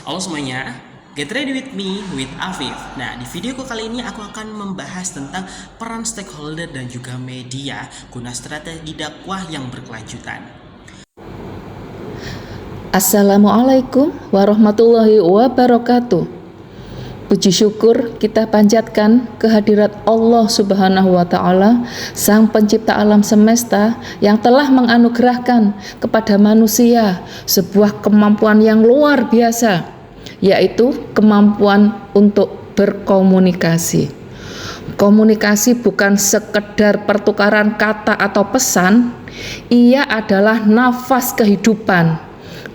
Halo semuanya, get ready with me with Afif. Nah, di videoku kali ini aku akan membahas tentang peran stakeholder dan juga media guna strategi dakwah yang berkelanjutan. Assalamualaikum warahmatullahi wabarakatuh. Puji syukur kita panjatkan kehadirat Allah Subhanahu wa Ta'ala, Sang Pencipta alam semesta, yang telah menganugerahkan kepada manusia sebuah kemampuan yang luar biasa, yaitu kemampuan untuk berkomunikasi. Komunikasi bukan sekedar pertukaran kata atau pesan, ia adalah nafas kehidupan,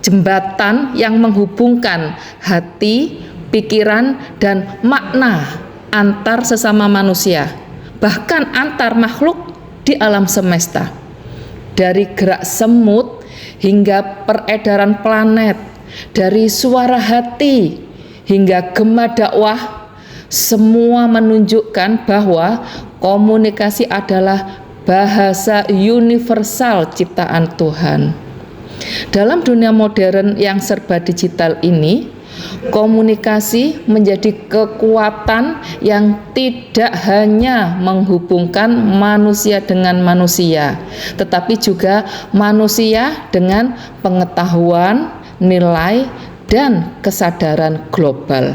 jembatan yang menghubungkan hati, pikiran, dan makna antar sesama manusia, bahkan antar makhluk di alam semesta. Dari gerak semut hingga peredaran planet, dari suara hati hingga gema dakwah, semua menunjukkan bahwa komunikasi adalah bahasa universal ciptaan Tuhan. Dalam dunia modern yang serba digital ini, komunikasi menjadi kekuatan yang tidak hanya menghubungkan manusia dengan manusia, tetapi juga manusia dengan pengetahuan, nilai, dan kesadaran global.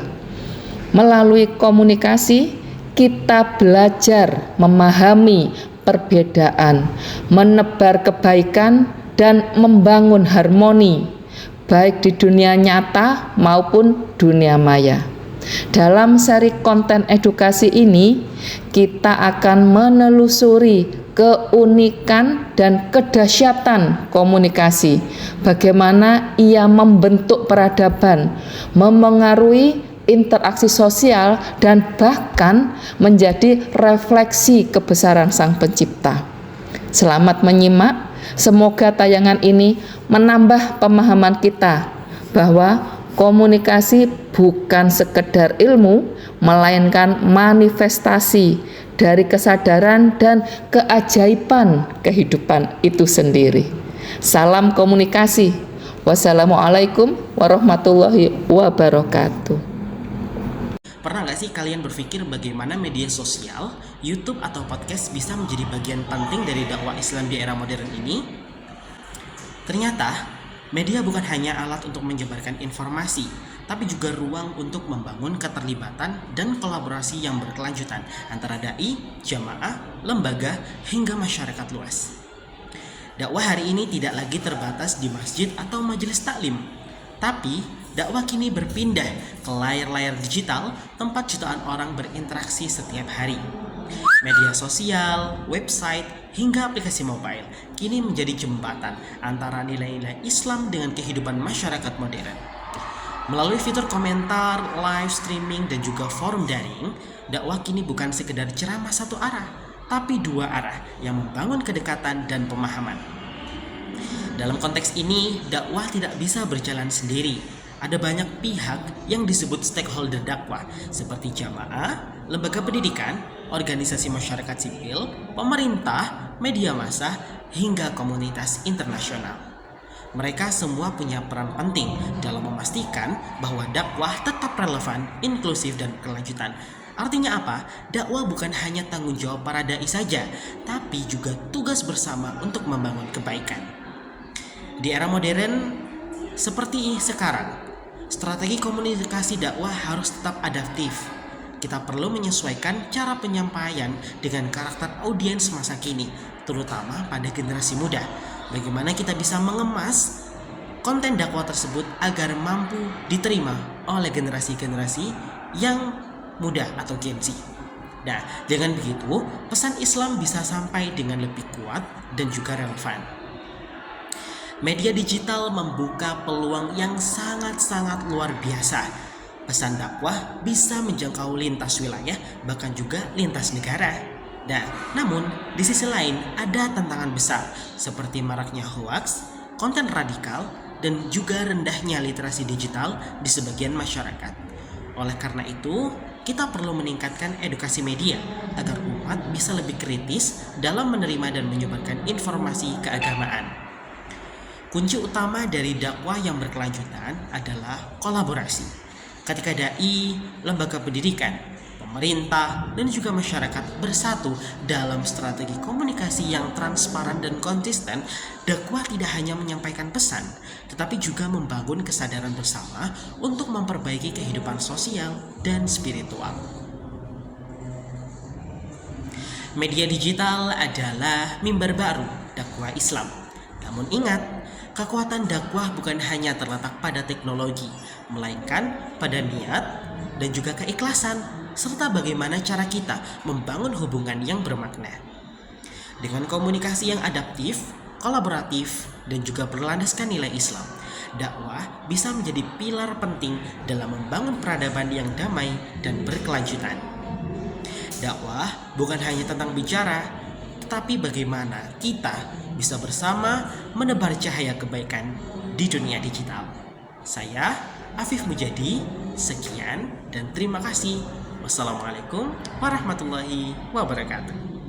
Melalui komunikasi, kita belajar memahami perbedaan, menebar kebaikan, dan membangun harmoni, baik di dunia nyata maupun dunia maya. Dalam seri konten edukasi ini, kita akan menelusuri keunikan dan kedahsyatan komunikasi, bagaimana ia membentuk peradaban, memengaruhi interaksi sosial, dan bahkan menjadi refleksi kebesaran Sang Pencipta. Selamat menyimak. Semoga tayangan ini menambah pemahaman kita bahwa komunikasi bukan sekedar ilmu, melainkan manifestasi dari kesadaran dan keajaiban kehidupan itu sendiri. Salam komunikasi. Wassalamualaikum warahmatullahi wabarakatuh. Pernah nggak sih kalian berpikir bagaimana media sosial, YouTube atau podcast bisa menjadi bagian penting dari dakwah Islam di era modern ini? Ternyata, media bukan hanya alat untuk menyebarkan informasi, tapi juga ruang untuk membangun keterlibatan dan kolaborasi yang berkelanjutan antara dai, jamaah, lembaga, hingga masyarakat luas. Dakwah hari ini tidak lagi terbatas di masjid atau majelis taklim, tapi dakwah kini berpindah ke layar-layar digital tempat jutaan orang berinteraksi setiap hari. Media sosial, website, hingga aplikasi mobile kini menjadi jembatan antara nilai-nilai Islam dengan kehidupan masyarakat modern. Melalui fitur komentar, live streaming, dan juga forum daring, dakwah kini bukan sekedar ceramah satu arah, tapi dua arah yang membangun kedekatan dan pemahaman. Dalam konteks ini, dakwah tidak bisa berjalan sendiri. Ada banyak pihak yang disebut stakeholder dakwah, seperti jamaah, lembaga pendidikan, organisasi masyarakat sipil, pemerintah, media massa, hingga komunitas internasional. Mereka semua punya peran penting dalam memastikan bahwa dakwah tetap relevan, inklusif, dan berkelanjutan. Artinya apa? Dakwah bukan hanya tanggung jawab para dai saja, tapi juga tugas bersama untuk membangun kebaikan. Di era modern seperti sekarang, strategi komunikasi dakwah harus tetap adaptif. Kita perlu menyesuaikan cara penyampaian dengan karakter audiens masa kini, terutama pada generasi muda. Bagaimana kita bisa mengemas konten dakwah tersebut agar mampu diterima oleh generasi-generasi yang muda atau Gen Z. Nah, dengan begitu, pesan Islam bisa sampai dengan lebih kuat dan juga relevan. Media digital membuka peluang yang sangat-sangat luar biasa. Pesan dakwah bisa menjangkau lintas wilayah, bahkan juga lintas negara. Nah, namun di sisi lain ada tantangan besar seperti maraknya hoaks, konten radikal, dan juga rendahnya literasi digital di sebagian masyarakat. Oleh karena itu, kita perlu meningkatkan edukasi media agar umat bisa lebih kritis dalam menerima dan menyebarkan informasi keagamaan. Kunci utama dari dakwah yang berkelanjutan adalah kolaborasi. Ketika dai, lembaga pendidikan, pemerintah, dan juga masyarakat bersatu dalam strategi komunikasi yang transparan dan konsisten, dakwah tidak hanya menyampaikan pesan, tetapi juga membangun kesadaran bersama untuk memperbaiki kehidupan sosial dan spiritual. Media digital adalah mimbar baru dakwah Islam. Namun ingat, kekuatan dakwah bukan hanya terletak pada teknologi, melainkan pada niat dan juga keikhlasan, serta bagaimana cara kita membangun hubungan yang bermakna. Dengan komunikasi yang adaptif, kolaboratif, dan juga berlandaskan nilai Islam, dakwah bisa menjadi pilar penting dalam membangun peradaban yang damai dan berkelanjutan. Dakwah bukan hanya tentang bicara, tetapi bagaimana kita bisa bersama menebar cahaya kebaikan di dunia digital. Saya, Afif Mujadi, sekian dan terima kasih. Wassalamualaikum warahmatullahi wabarakatuh.